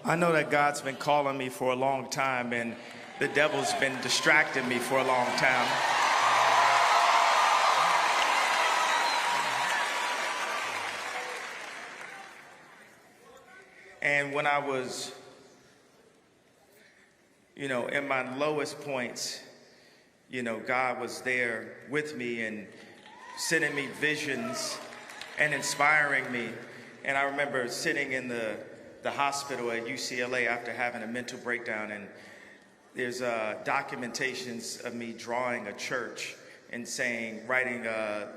I know that God's been calling me for a long time, and the devil's been distracting me for a long time. And when I was, in my lowest points, God was there with me and sending me visions and inspiring me. And I remember sitting in the hospital at UCLA after having a mental breakdown, and there's documentations of me drawing a church and writing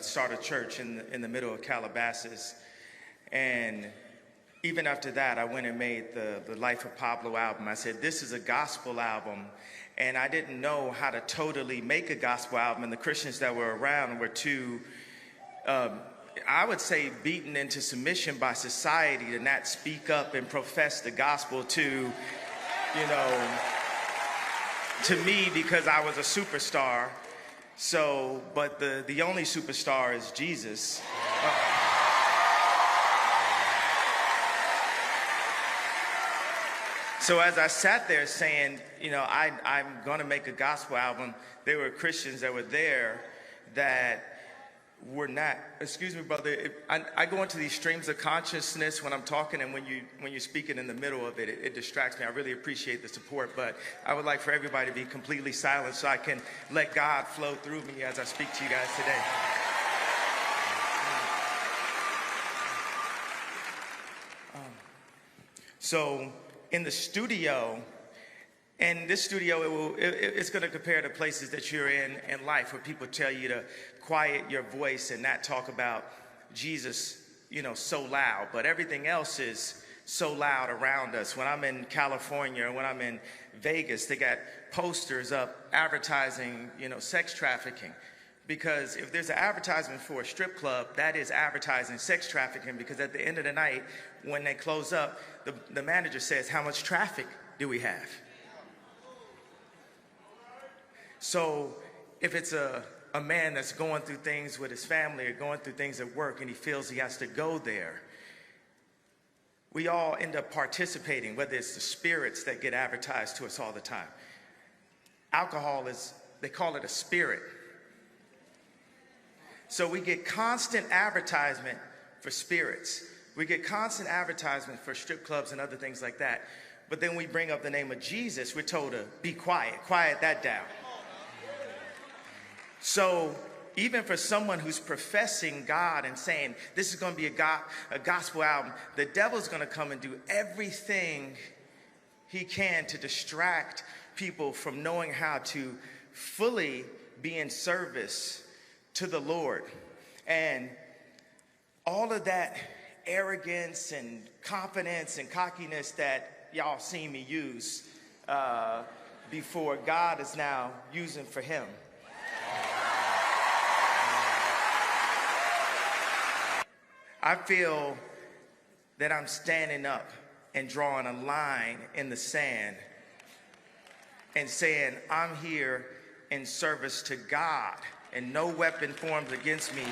start a church in the middle of Calabasas. And even after that, I went and made the Life of Pablo album. I said, this is a gospel album. And I didn't know how to totally make a gospel album. And the Christians that were around were too, I would say, beaten into submission by society to not speak up and profess the gospel to me, because I was a superstar. So, but the only superstar is Jesus. So as I sat there saying, I'm going to make a gospel album, there were Christians that were there that were not. Excuse me, brother. I go into these streams of consciousness when I'm talking, and when you're speaking in the middle of it, it distracts me. I really appreciate the support, but I would like for everybody to be completely silent so I can let God flow through me as I speak to you guys today. So in the studio, and this studio, it's going to compare to places that you're in life where people tell you to quiet your voice and not talk about Jesus, so loud. But everything else is so loud around us. When I'm in California or when I'm in Vegas, they got posters up advertising, sex trafficking. Because if there's an advertisement for a strip club, that is advertising sex trafficking, because at the end of the night, when they close up, the manager says, how much traffic do we have? So if it's a man that's going through things with his family or going through things at work and he feels he has to go there, we all end up participating, whether it's the spirits that get advertised to us all the time. Alcohol they call it a spirit. So we get constant advertisement for spirits. We get constant advertisement for strip clubs and other things like that. But then we bring up the name of Jesus, we're told to be quiet that down. So even for someone who's professing God and saying, this is going to be a gospel album, the devil's going to come and do everything he can to distract people from knowing how to fully be in service to the Lord. And all of that arrogance and confidence and cockiness that y'all seen me use before, God is now using for him. I feel that I'm standing up and drawing a line in the sand and saying, I'm here in service to God, and no weapon formed against me